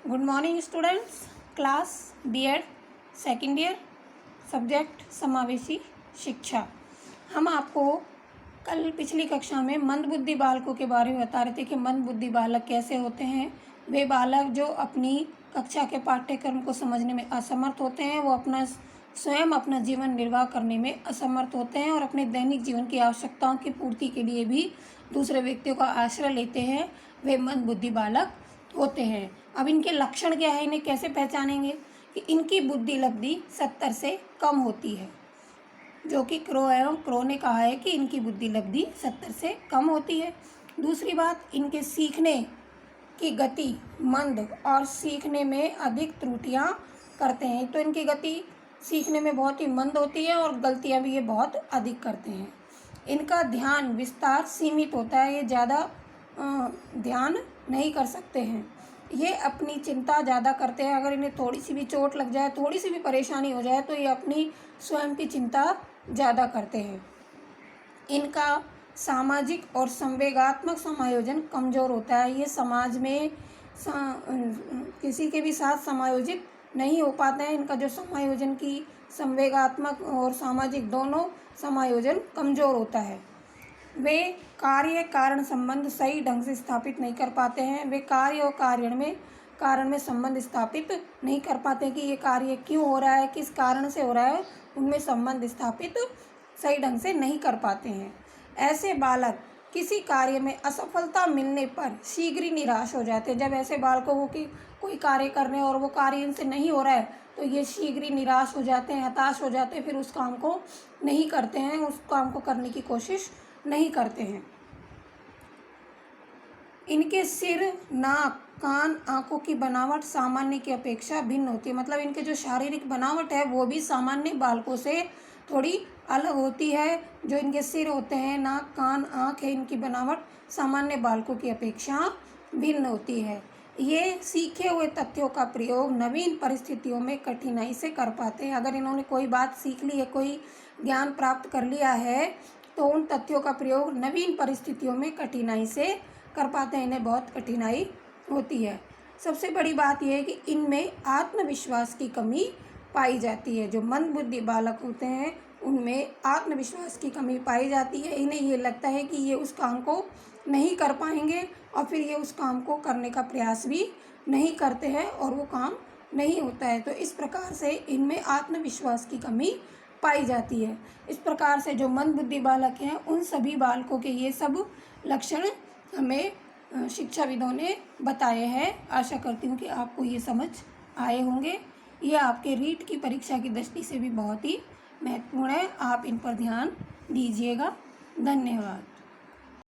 Good morning students. Class B.Ed second year, subject समावेशी शिक्षा। हम आपको कल पिछली कक्षा में मंदबुद्धि बालकों के बारे में बता रहे थे कि मंदबुद्धि बालक कैसे होते हैं। वे बालक जो अपनी कक्षा के पाठ्यक्रम को समझने में असमर्थ होते हैं, वो स्वयं अपना जीवन निर्वाह करने में असमर्थ होते हैं और अपने दैनिक जीवन की आवश्यकताओं की पूर्ति के लिए भी दूसरे व्यक्तियों का आश्रय लेते हैं। वे मंदबुद्धि बालक होते हैं। अब इनके लक्षण क्या है, इन्हें कैसे पहचानेंगे? कि इनकी बुद्धि लब्धि 70 से कम होती है, जो कि क्रो ने कहा है कि इनकी बुद्धि लब्धि 70 से कम होती है। दूसरी बात, इनके सीखने की गति मंद और सीखने में अधिक त्रुटियां करते हैं। तो इनकी गति सीखने में बहुत ही मंद होती है और गलतियां भी ये बहुत अधिक करते हैं। इनका ध्यान विस्तार सीमित होता है, ये ज़्यादा ध्यान नहीं कर सकते हैं। ये अपनी चिंता ज़्यादा करते हैं। अगर इन्हें थोड़ी सी भी चोट लग जाए, थोड़ी सी भी परेशानी हो जाए, तो ये अपनी स्वयं की चिंता ज़्यादा करते हैं। इनका सामाजिक और संवेगात्मक समायोजन कमज़ोर होता है। ये समाज में किसी के भी साथ समायोजित नहीं हो पाते हैं। इनका जो समायोजन की संवेगात्मक और सामाजिक दोनों समायोजन कमज़ोर होता है। वे कार्य कारण संबंध सही ढंग से स्थापित नहीं कर पाते हैं। वे कार्य और कारण में संबंध स्थापित नहीं कर पाते कि ये कार्य क्यों हो रहा है, किस कारण से हो रहा है, उनमें संबंध स्थापित सही ढंग से नहीं कर पाते हैं। ऐसे बालक किसी कार्य में असफलता मिलने पर शीघ्र ही निराश हो जाते हैं। जब ऐसे बालकों को कि कोई कार्य करने और वो कार्य इनसे नहीं हो रहा है, तो ये शीघ्र ही निराश हो जाते हैं, हताश हो जाते हैं, फिर उस काम को नहीं करते हैं, उस काम को करने की कोशिश नहीं करते हैं। इनके सिर, नाक, कान, आँखों की बनावट सामान्य की अपेक्षा भिन्न होती है। मतलब इनके जो शारीरिक बनावट है वो भी सामान्य बालकों से थोड़ी अलग होती है। जो इनके सिर होते हैं, नाक, कान, आँख है, इनकी बनावट सामान्य बालकों की अपेक्षा भिन्न होती है। ये सीखे हुए तथ्यों का प्रयोग नवीन परिस्थितियों में कठिनाई से कर पाते हैं। अगर इन्होंने कोई बात सीख ली है, कोई ज्ञान प्राप्त कर लिया है, तो उन तथ्यों का प्रयोग नवीन परिस्थितियों में कठिनाई से कर पाते हैं। इन्हें बहुत कठिनाई होती है। सबसे बड़ी बात यह है कि इनमें आत्मविश्वास की कमी पाई जाती है। जो मंदबुद्धि बालक होते हैं उनमें आत्मविश्वास की कमी पाई जाती है। इन्हें ये लगता है कि ये उस काम को नहीं कर पाएंगे और फिर ये उस काम को करने का प्रयास भी नहीं करते हैं और वो काम नहीं होता है। तो इस प्रकार से इनमें आत्मविश्वास की कमी पाई जाती है। इस प्रकार से जो मंदबुद्धि बालक हैं, उन सभी बालकों के ये सब लक्षण हमें शिक्षाविदों ने बताए हैं। आशा करती हूँ कि आपको ये समझ आए होंगे। ये आपके रीट की परीक्षा की दृष्टि से भी बहुत ही महत्वपूर्ण है। आप इन पर ध्यान दीजिएगा। धन्यवाद।